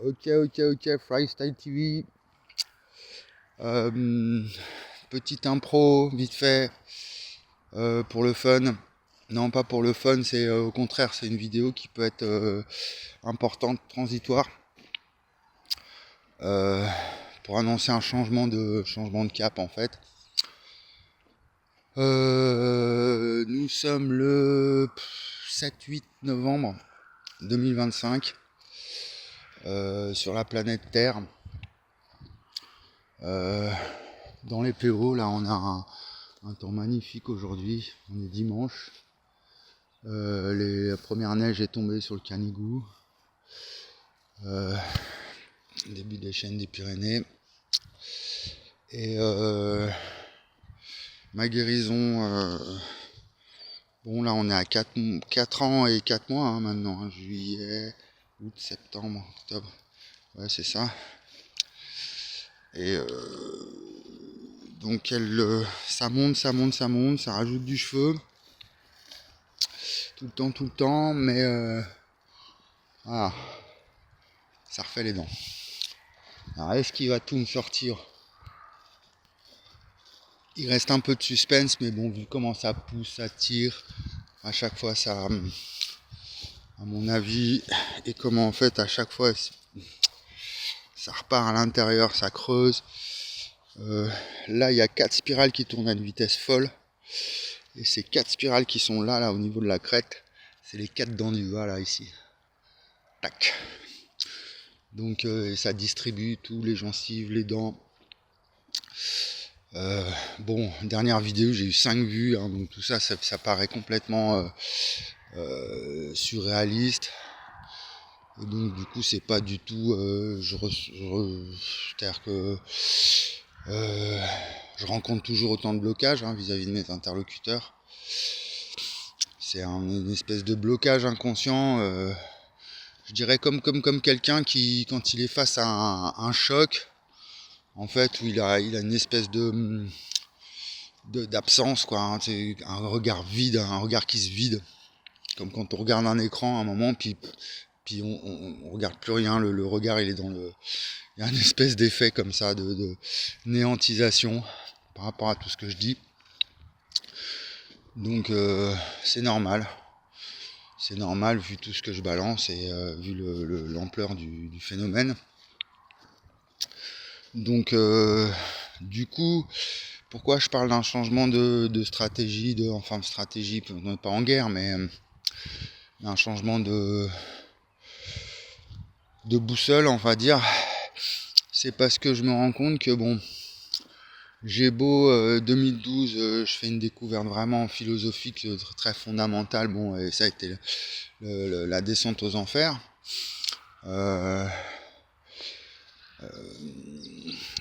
Ok, Freestyle TV. Petite impro, vite fait, pour le fun. Non, pas pour le fun, c'est au contraire, c'est une vidéo qui peut être importante, transitoire, euh, pour annoncer un changement de cap en fait. Nous sommes le 7-8 novembre 2025 sur la planète Terre. Dans les PO, là, on a un temps magnifique aujourd'hui. On est dimanche. La première neige est tombée sur le Canigou. Début des chaînes des Pyrénées. Et ma guérison, bon là on est à 4 ans et 4 mois hein, maintenant, hein, juillet, août, septembre, octobre, ouais c'est ça. Et donc ça monte, ça rajoute du cheveu, tout le temps, mais voilà, ça refait les dents. Alors est-ce qu'il va tout me sortir? Il reste un peu de suspense, mais bon, vu comment ça pousse, ça tire, à chaque fois ça, à mon avis, et comment en fait à chaque fois ça repart à l'intérieur, ça creuse. Là, il y a 4 spirales qui tournent à une vitesse folle. Et ces 4 spirales qui sont là au niveau de la crête, c'est les 4 dents du bas, là, ici. Tac. Donc, ça distribue tous les gencives, les dents. Bon, dernière vidéo, j'ai eu 5 vues, hein, donc tout ça paraît complètement surréaliste. Et donc, du coup, c'est pas du tout. C'est-à-dire que je rencontre toujours autant de blocages hein, vis-à-vis de mes interlocuteurs. C'est une espèce de blocage inconscient. Je dirais comme quelqu'un qui, quand il est face à un choc, en fait, où il a une espèce d'absence, quoi. Hein, c'est un regard vide, un regard qui se vide. Comme quand on regarde un écran à un moment, puis on regarde plus rien. Le regard, il est dans le. Il y a une espèce d'effet comme ça de néantisation par rapport à tout ce que je dis. Donc c'est normal. C'est normal vu tout ce que je balance et vu l'ampleur du phénomène. Donc du coup, pourquoi je parle d'un changement de stratégie, enfin stratégie, on n'est pas en guerre, mais un changement de boussole, on va dire. C'est parce que je me rends compte que bon, j'ai beau 2012, je fais une découverte vraiment philosophique très fondamentale, bon, et ça a été la descente aux enfers.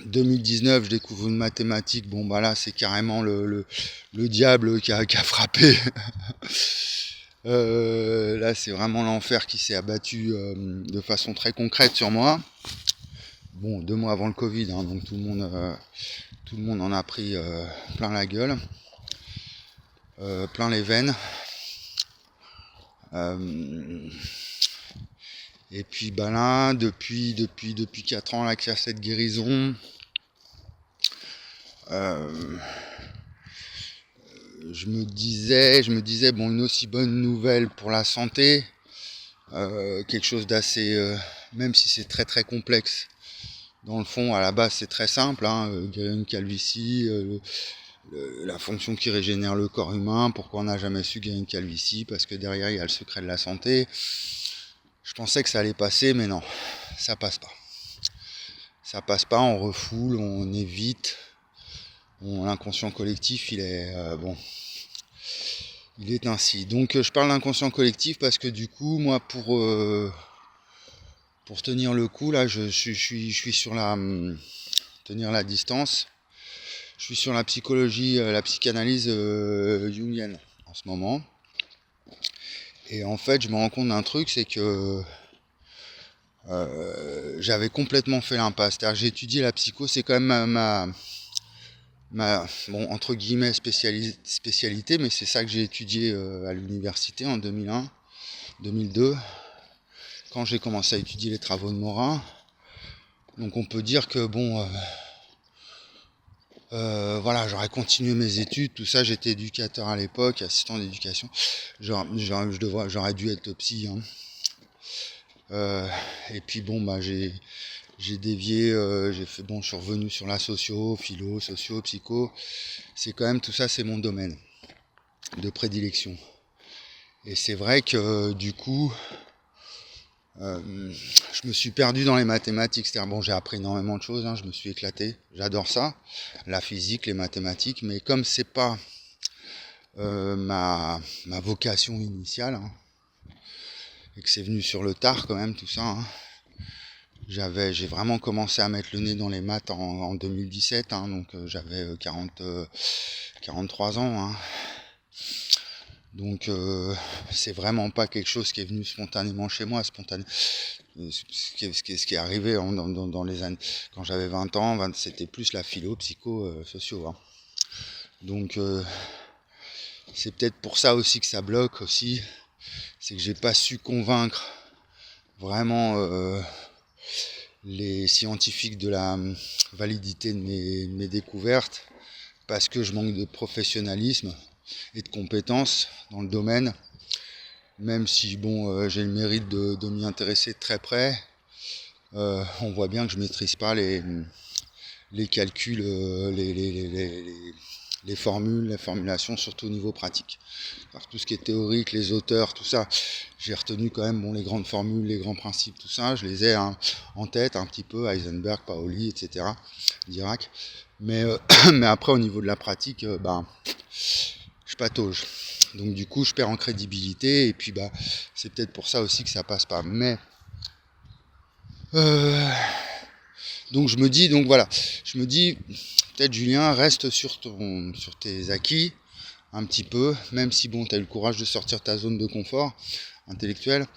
2019, je découvre une mathématique, bon bah là c'est carrément le diable qui a frappé. Là c'est vraiment l'enfer qui s'est abattu de façon très concrète sur moi. Bon, 2 mois avant le Covid, hein, donc tout le monde en a pris plein la gueule, plein les veines. Et puis bah là, depuis 4 ans là qu'il y a cette guérison, je me disais bon, une aussi bonne nouvelle pour la santé, quelque chose d'assez, même si c'est très très complexe. Dans le fond, à la base, c'est très simple, hein, guérir une calvitie, la fonction qui régénère le corps humain. Pourquoi on n'a jamais su guérir une calvitie? Parce que derrière, il y a le secret de la santé. Je pensais que ça allait passer, mais non, ça passe pas. Ça passe pas, on refoule, on évite. L'inconscient collectif, il est bon. Il est ainsi. Donc je parle d'inconscient collectif parce que du coup, moi, pour tenir le coup, là, je suis sur tenir la distance. Je suis sur la psychologie, la psychanalyse jungienne en ce moment. Et en fait, je me rends compte d'un truc, c'est que j'avais complètement fait l'impasse. C'est-à-dire, j'ai étudié la psycho, c'est quand même ma bon, entre guillemets spécialité, mais c'est ça que j'ai étudié à l'université en 2001, 2002. quand j'ai commencé à étudier les travaux de Morin. Donc on peut dire que bon, voilà, j'aurais continué mes études, tout ça. J'étais éducateur à l'époque, assistant d'éducation. J'aurais dû être psy, hein. Et puis bon, bah j'ai dévié, j'ai fait bon, je suis revenu sur la philo, psycho. C'est quand même tout ça, c'est mon domaine de prédilection. Et c'est vrai que du coup, je me suis perdu dans les mathématiques. C'est-à-dire, bon, j'ai appris énormément de choses, hein, je me suis éclaté. J'adore ça, la physique, les mathématiques. Mais comme c'est pas ma vocation initiale, hein, et que c'est venu sur le tard quand même tout ça, hein, j'ai vraiment commencé à mettre le nez dans les maths en 2017, hein, donc j'avais 43 ans. Hein. Donc c'est vraiment pas quelque chose qui est venu spontanément chez moi, ce qui est arrivé dans les années quand j'avais 20 ans, c'était plus la philo, psycho, socio. Hein. Donc c'est peut-être pour ça aussi que ça bloque aussi, c'est que j'ai pas su convaincre vraiment les scientifiques de la validité de mes découvertes, parce que je manque de professionnalisme et de compétences dans le domaine, même si bon, j'ai le mérite de m'y intéresser de très près. On voit bien que je maîtrise pas les calculs, les formules, les formulations, surtout au niveau pratique. Alors, tout ce qui est théorique, les auteurs, tout ça, j'ai retenu quand même bon, les grandes formules, les grands principes, tout ça, je les ai en tête un petit peu, Heisenberg, Paoli, etc., Dirac. Mais après, au niveau de la pratique, je patauge. Donc du coup, je perds en crédibilité, et puis c'est peut-être pour ça aussi que ça passe pas. Mais donc je me dis, peut-être Julien, reste sur tes acquis un petit peu, même si bon, tu as eu le courage de sortir de ta zone de confort intellectuel,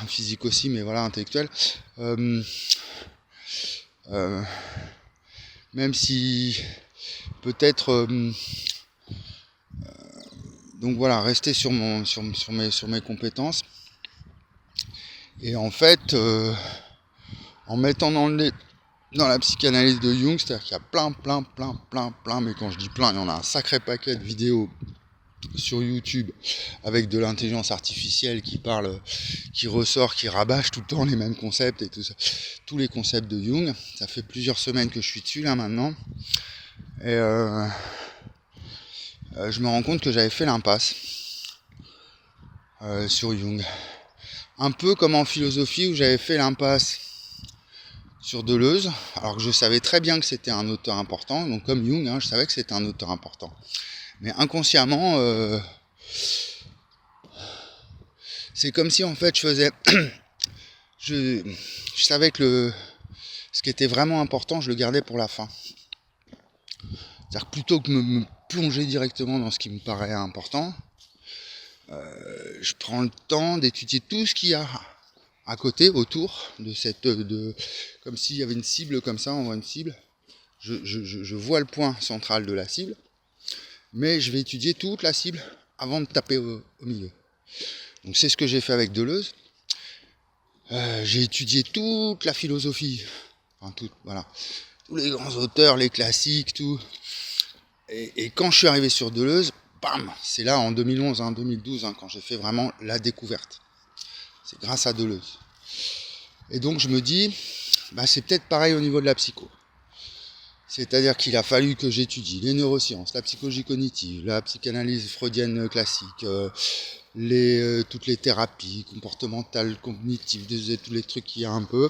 physique aussi, mais voilà, intellectuel. Même si peut-être donc voilà, rester sur mes compétences. Et en fait, en mettant dans la psychanalyse de Jung, c'est-à-dire qu'il y a plein, mais quand je dis plein, il y en a un sacré paquet de vidéos sur YouTube avec de l'intelligence artificielle qui parle, qui ressort, qui rabâche tout le temps les mêmes concepts et tout ça, tous les concepts de Jung. Ça fait plusieurs semaines que je suis dessus là maintenant, et je me rends compte que j'avais fait l'impasse sur Jung, un peu comme en philosophie où j'avais fait l'impasse sur Deleuze, alors que je savais très bien que c'était un auteur important, donc comme Jung, hein, je savais que c'était un auteur important. Mais inconsciemment, c'est comme si en fait je faisais... je savais que ce qui était vraiment important, je le gardais pour la fin. C'est-à-dire que plutôt que me plonger directement dans ce qui me paraît important, je prends le temps d'étudier tout ce qu'il y a à côté, autour de comme s'il y avait une cible comme ça, on voit une cible. Je vois le point central de la cible, mais je vais étudier toute la cible avant de taper au milieu. Donc c'est ce que j'ai fait avec Deleuze. J'ai étudié toute la philosophie, enfin voilà, tous les grands auteurs, les classiques, tout. Et quand je suis arrivé sur Deleuze, bam, c'est là en 2011, 2012, quand j'ai fait vraiment la découverte. C'est grâce à Deleuze. Et donc je me dis, c'est peut-être pareil au niveau de la psycho. C'est-à-dire qu'il a fallu que j'étudie les neurosciences, la psychologie cognitive, la psychanalyse freudienne classique, toutes les thérapies comportementales, cognitives, tous les trucs qu'il y a un peu,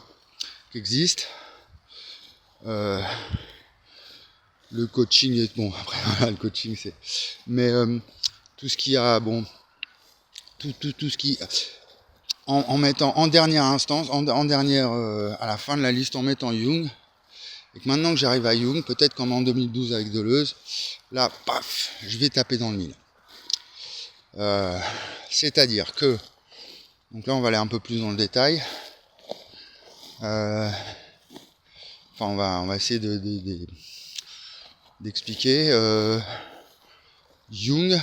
qui existent. Le coaching est bon, après voilà, le coaching c'est... Mais tout ce qu'il y a, bon, tout ce qui... En mettant en dernière instance, à la fin de la liste, en mettant Jung, et que maintenant que j'arrive à Jung, peut-être comme en 2012 avec Deleuze, là, paf, je vais taper dans le mille. C'est-à-dire que, donc là on va aller un peu plus dans le détail, on va essayer d'expliquer. Jung,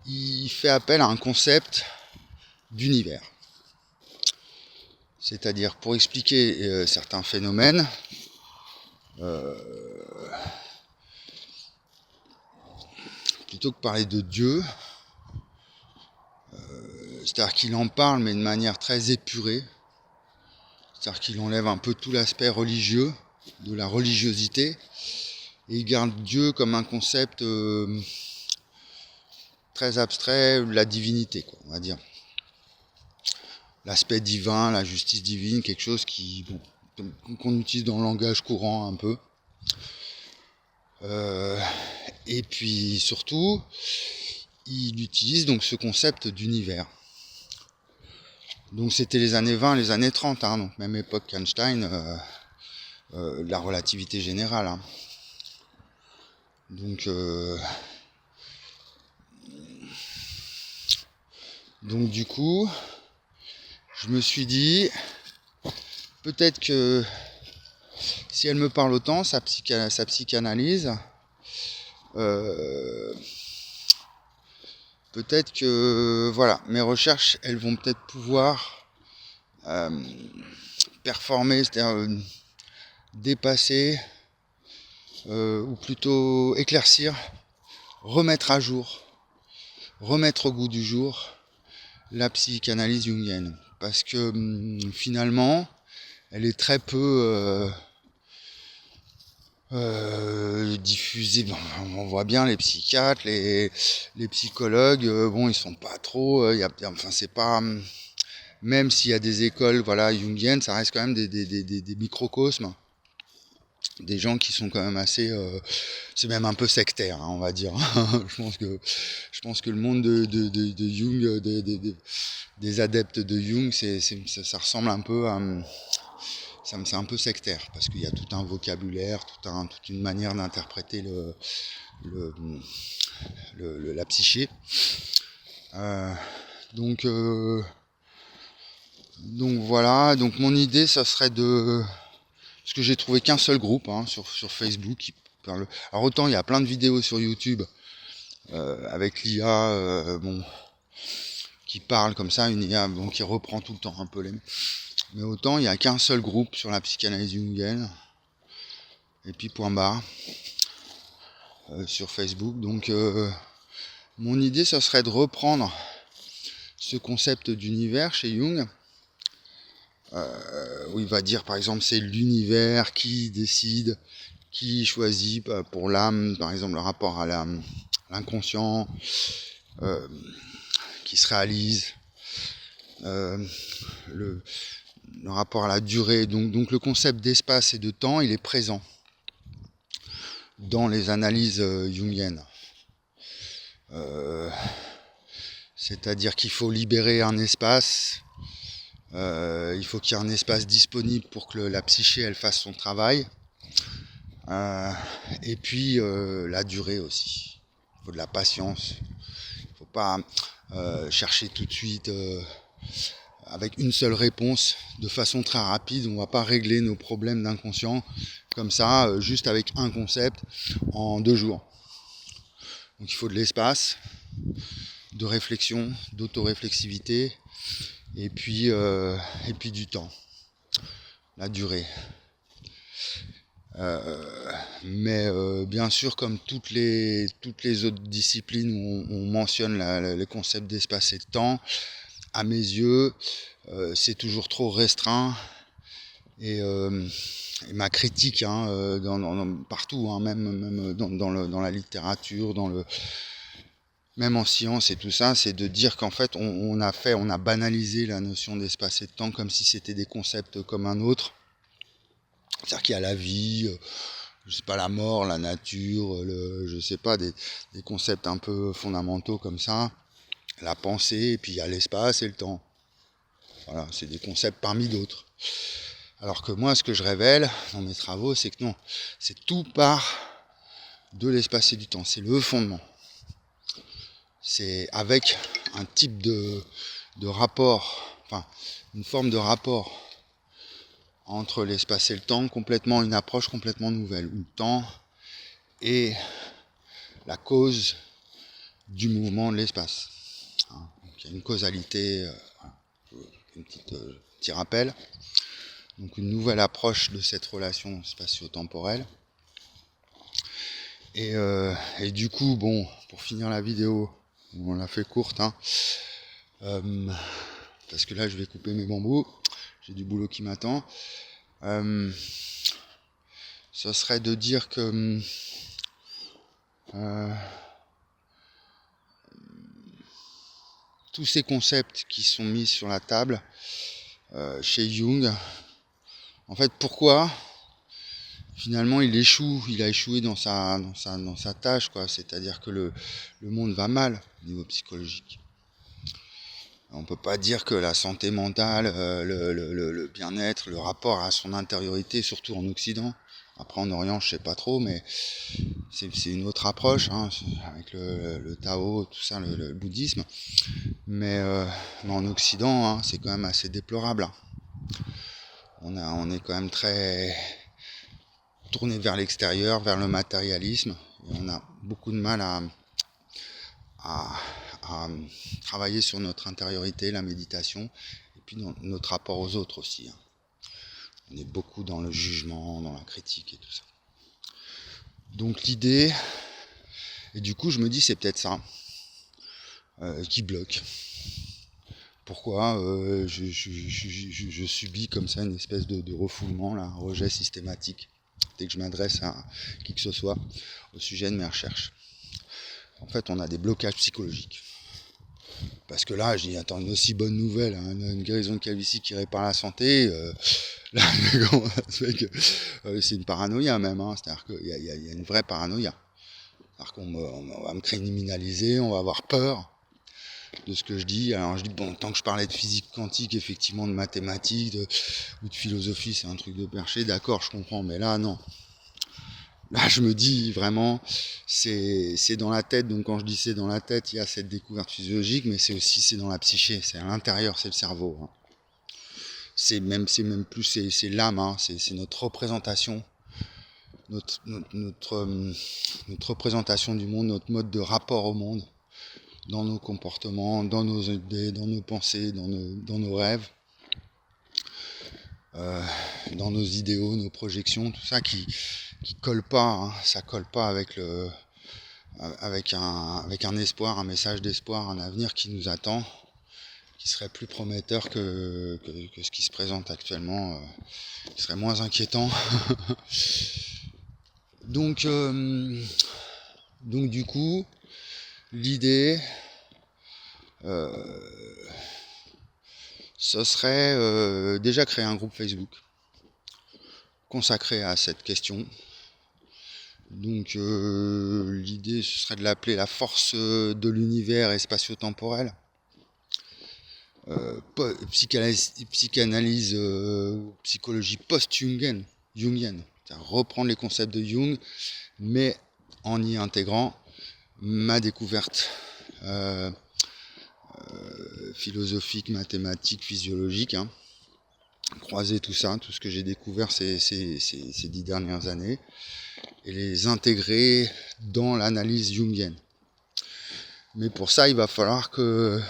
il fait appel à un concept d'univers. C'est-à-dire, pour expliquer certains phénomènes, plutôt que parler de Dieu, c'est-à-dire qu'il en parle mais de manière très épurée, c'est-à-dire qu'il enlève un peu tout l'aspect religieux, de la religiosité, et il garde Dieu comme un concept très abstrait, la divinité, quoi, on va dire. L'aspect divin, la justice divine, quelque chose qu'on utilise dans le langage courant un peu. Et puis surtout, il utilise donc ce concept d'univers. Donc c'était les années 20, les années 30, hein, donc même époque qu'Einstein, la relativité générale. Hein. Donc du coup, je me suis dit, peut-être que si elle me parle autant, sa psychanalyse, peut-être que voilà, mes recherches, elles vont peut-être pouvoir performer, c'est-à-dire dépasser, ou plutôt éclaircir, remettre à jour, remettre au goût du jour la psychanalyse jungienne. Parce que finalement, elle est très peu diffusée. Bon, on voit bien les psychiatres, les psychologues, bon, ils sont pas trop. Enfin, c'est pas. Même s'il y a des écoles, voilà, jungiennes, ça reste quand même des microcosmes. Des gens qui sont quand même assez, c'est même un peu sectaire, hein, on va dire. je pense que le monde de Jung, des adeptes de Jung, ça ressemble un peu à, c'est un peu sectaire parce qu'il y a tout un vocabulaire, toute une manière d'interpréter la psyché. Donc voilà. Donc mon idée, ça serait de parce que j'ai trouvé qu'un seul groupe sur Facebook qui parle. Alors autant il y a plein de vidéos sur YouTube avec l'IA, qui parle comme ça, une IA qui reprend tout le temps un peu les. Mais autant il n'y a qu'un seul groupe sur la psychanalyse jungienne. Et puis point barre sur Facebook. Donc mon idée, ça serait de reprendre ce concept d'univers chez Jung. Où il va dire par exemple c'est l'univers qui décide, qui choisit pour l'âme, par exemple le rapport à l'inconscient qui se réalise, le rapport à la durée. Donc le concept d'espace et de temps, il est présent dans les analyses jungiennes. C'est-à-dire qu'il faut libérer un espace, il faut qu'il y ait un espace disponible pour que la psyché elle fasse son travail. Et puis la durée aussi. Il faut de la patience. Il ne faut pas chercher tout de suite avec une seule réponse de façon très rapide. On ne va pas régler nos problèmes d'inconscient comme ça, juste avec un concept en 2 jours. Donc il faut de l'espace, de réflexion, d'autoréflexivité et puis du temps, la durée. Mais bien sûr, comme toutes les autres disciplines où on mentionne le concept d'espace et de temps, à mes yeux, c'est toujours trop restreint. Et ma critique, partout, même dans la littérature, même en science et tout ça, c'est de dire qu'en fait, on a banalisé la notion d'espace et de temps comme si c'était des concepts comme un autre. C'est-à-dire qu'il y a la vie, je sais pas, la mort, la nature, je sais pas, des concepts un peu fondamentaux comme ça, la pensée, et puis il y a l'espace et le temps. Voilà, c'est des concepts parmi d'autres. Alors que moi, ce que je révèle dans mes travaux, c'est que non, c'est tout part de l'espace et du temps, c'est le fondement. C'est avec un type de rapport, enfin, une forme de rapport entre l'espace et le temps, une approche complètement nouvelle, où le temps est la cause du mouvement de l'espace. Hein. Donc, il y a une causalité, petit rappel. Donc une nouvelle approche de cette relation spatio-temporelle. Et du coup, bon, pour finir la vidéo, on l'a fait courte, hein, parce que là je vais couper mes bambous, j'ai du boulot qui m'attend. Ce serait de dire que tous ces concepts qui sont mis sur la table chez Jung, en fait, pourquoi finalement il a échoué dans sa tâche, quoi. C'est-à-dire que le monde va mal au niveau psychologique. On peut pas dire que la santé mentale, le bien-être, le rapport à son intériorité, surtout en Occident. Après en Orient, je sais pas trop, mais c'est une autre approche, hein, avec le Tao, tout ça, le bouddhisme. Mais en Occident, hein, c'est quand même assez déplorable. Hein. On est quand même très tourné vers l'extérieur, vers le matérialisme. Et on a beaucoup de mal à travailler sur notre intériorité, la méditation, et puis dans notre rapport aux autres aussi. Hein. On est beaucoup dans le jugement, dans la critique et tout ça. Donc l'idée, et du coup je me dis c'est peut-être ça qui bloque. Pourquoi je subis comme ça une espèce de refoulement, là, un rejet systématique, dès que je m'adresse à qui que ce soit au sujet de mes recherches. En fait, on a des blocages psychologiques. Parce que là, je dis, attends, une aussi bonne nouvelle, hein, une guérison de calvitie qui répare la santé, là, c'est une paranoïa même, hein, c'est-à-dire qu'il y a une vraie paranoïa. C'est-à-dire qu'on va me criminaliser, on va avoir peur de ce que je dis. Alors je dis, bon, tant que je parlais de physique quantique, effectivement, de mathématiques, ou de philosophie, c'est un truc de perché, d'accord, je comprends, mais là, non. Là, je me dis vraiment, c'est dans la tête. Donc, quand je dis c'est dans la tête, il y a cette découverte physiologique, mais c'est dans la psyché, c'est à l'intérieur, c'est le cerveau. Hein. C'est même plus, c'est l'âme, hein, c'est notre représentation, notre représentation du monde, notre mode de rapport au monde, dans nos comportements, dans nos idées, dans nos pensées, dans nos rêves. Dans nos idéaux, nos projections, tout ça qui colle pas, hein, ça colle pas avec un espoir, un message d'espoir, un avenir qui nous attend, qui serait plus prometteur que ce qui se présente actuellement, qui serait moins inquiétant. Donc du coup, l'idée, ce serait déjà créer un groupe Facebook consacré à cette question. Donc l'idée, ce serait de l'appeler la force de l'univers et spatio-temporel. Psychanalyse ou psychologie post-jungienne, c'est-à-dire reprendre les concepts de Jung, mais en y intégrant ma découverte philosophique, mathématique, physiologique, hein. Croiser tout ça, tout ce que j'ai découvert ces 10 dernières années, et les intégrer dans l'analyse jungienne. Mais pour ça, il va falloir que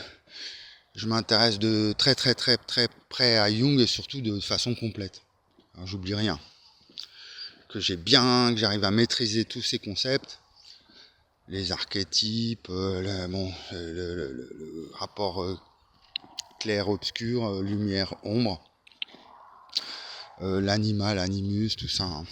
je m'intéresse de très près à Jung, et surtout de façon complète. Alors, j'oublie rien. Que j'arrive à maîtriser tous ces concepts, les archétypes, le rapport clair-obscur, lumière-ombre, l'animal, animus, tout ça. Hein.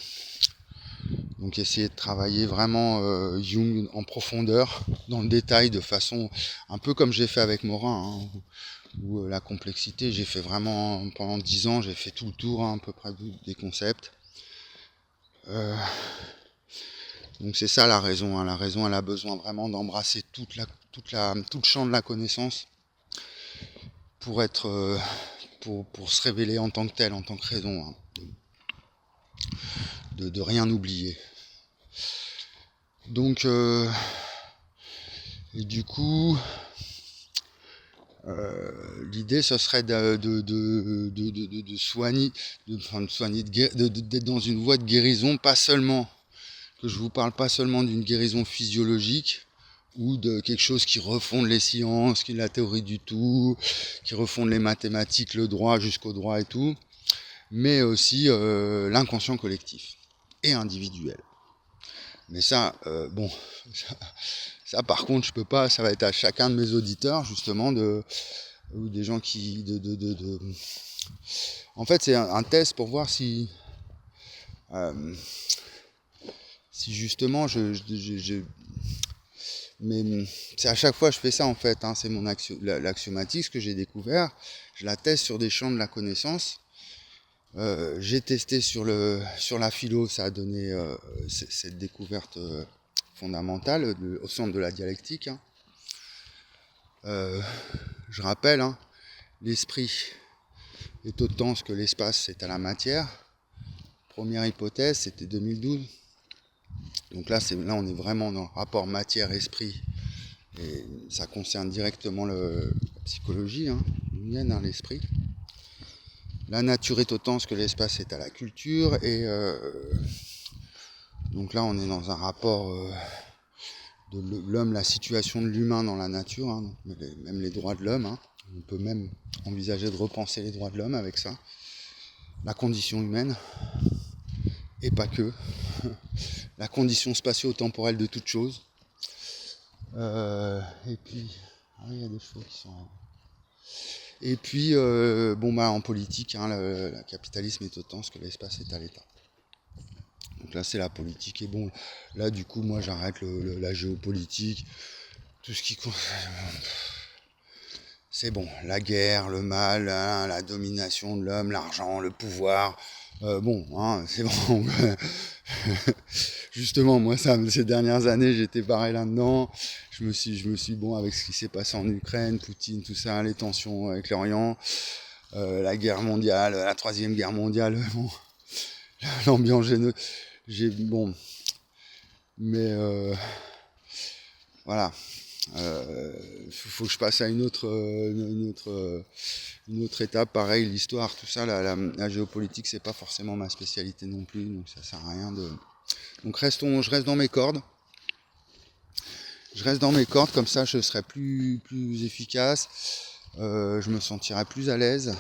Donc essayer de travailler vraiment Jung en profondeur, dans le détail, de façon un peu comme j'ai fait avec Morin, hein, où la complexité, j'ai fait vraiment, pendant 10 ans, j'ai fait tout le tour, hein, à peu près des concepts. Donc c'est ça la raison. Hein. La raison, elle a besoin vraiment d'embrasser tout le champ de la connaissance pour être, pour se révéler en tant que tel, en tant que raison, hein. De rien oublier. Donc, et du coup, l'idée, ce serait de soigner, d'être dans une voie de guérison, pas seulement, que je vous parle pas seulement d'une guérison physiologique, ou de quelque chose qui refonde les sciences, qui est la théorie du tout, qui refonde les mathématiques, le droit jusqu'au droit et tout, mais aussi l'inconscient collectif et individuel. Mais ça, bon, ça par contre, je peux pas, ça va être à chacun de mes auditeurs justement ou des gens qui, En fait, c'est un test pour voir si justement mais c'est à chaque fois je fais ça en fait, hein, c'est mon l'axiomatique, ce que j'ai découvert, je la teste sur des champs de la connaissance. J'ai testé sur la philo, ça a donné cette découverte fondamentale au centre de la dialectique. Hein. Je rappelle, hein, l'esprit est autant ce que l'espace c'est à la matière. Première hypothèse, c'était 2012. Donc là, on est vraiment dans le rapport matière-esprit. Et ça concerne directement la psychologie humaine, hein, l'esprit. La nature est autant ce que l'espace est à la culture. Et donc là, on est dans un rapport de l'homme, la situation de l'humain dans la nature, hein, même les droits de l'homme. Hein. On peut même envisager de repenser les droits de l'homme avec ça. La condition humaine, et pas que. La condition spatio-temporelle de toute chose. Et puis, il y a des chevaux qui sont... Et puis, en politique, hein, le capitalisme est autant ce que l'espace est à l'État. Donc là, c'est la politique. Et bon, là, du coup, moi, j'arrête la géopolitique, tout ce qui... C'est bon, la guerre, le mal, hein, la domination de l'homme, l'argent, le pouvoir... c'est bon. Justement, moi, ces dernières années, j'étais pareil là-dedans. Je me suis bon, avec ce qui s'est passé en Ukraine, Poutine, tout ça, les tensions avec l'Orient, la guerre mondiale, la troisième guerre mondiale, bon, l'ambiance voilà. Faut que je passe à une autre étape. Pareil, l'histoire, tout ça, la géopolitique, c'est pas forcément ma spécialité non plus, donc ça sert à rien de... Donc je reste dans mes cordes. Je reste dans mes cordes, comme ça je serai plus efficace, je me sentirai plus à l'aise.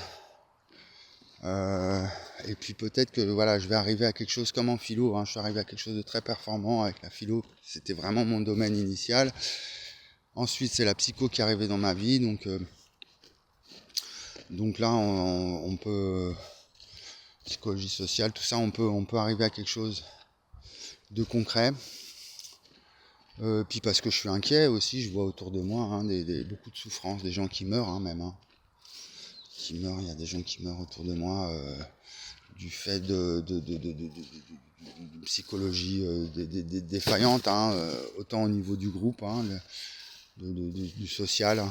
Et puis peut-être que voilà, je vais arriver à quelque chose comme en philo, hein, je suis arrivé à quelque chose de très performant avec la philo, c'était vraiment mon domaine initial. Ensuite c'est la psycho qui est arrivée dans ma vie, donc là on peut, psychologie sociale, tout ça, on peut arriver à quelque chose de concret. Puis parce que je suis inquiet aussi, je vois autour de moi hein, beaucoup de souffrances, des gens qui meurent même. Hein. Qui meurent, il y a des gens qui meurent autour de moi du fait de psychologie défaillante, hein, autant au niveau du groupe, hein, du social,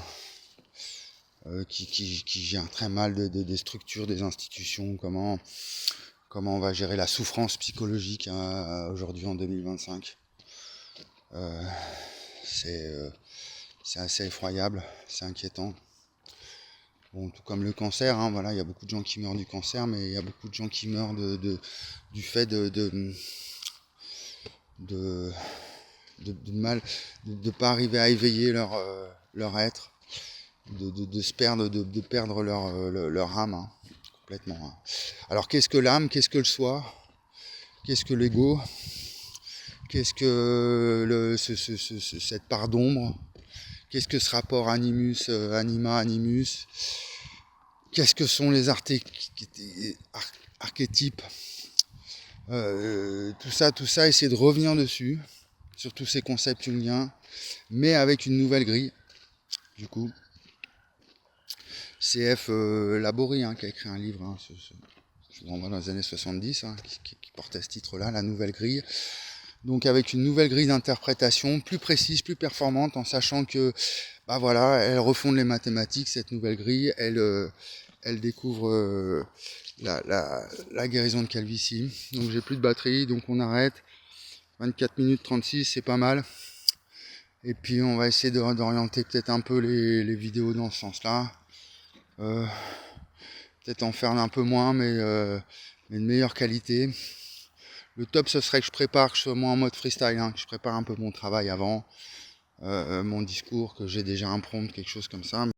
qui gère très mal des structures, des institutions, comment on va gérer la souffrance psychologique hein, aujourd'hui en 2025. C'est assez effroyable, c'est inquiétant. Bon, tout comme le cancer, hein, voilà, il y a beaucoup de gens qui meurent du cancer, mais il y a beaucoup de gens qui meurent du fait de mal, de pas arriver à éveiller leur être, de se perdre, de perdre leur âme, hein, complètement. Hein. Alors qu'est-ce que l'âme, qu'est-ce que le soi, qu'est-ce que l'ego? Qu'est-ce que cette part d'ombre? Qu'est-ce que ce rapport animus, anima, animus? Qu'est-ce que sont les archétypes? Tout ça, essayer de revenir dessus, sur tous ces concepts jungiens, mais avec une nouvelle grille, du coup. C.F. Laborie, hein, qui a écrit un livre, hein, je vous renvoie dans les années 70, hein, qui portait ce titre-là, La Nouvelle Grille. Donc avec une nouvelle grille d'interprétation, plus précise, plus performante, en sachant que, elle refonde les mathématiques, cette nouvelle grille, elle découvre la guérison de calvitie. Donc j'ai plus de batterie, donc on arrête. 24 minutes 36, c'est pas mal. Et puis on va essayer d'orienter peut-être un peu les vidéos dans ce sens-là. Peut-être en faire un peu moins, mais de meilleure qualité. Le top, ce serait que je prépare, que je sois moins en mode freestyle, hein, que je prépare un peu mon travail avant. mon discours, que j'ai déjà un prompt, quelque chose comme ça.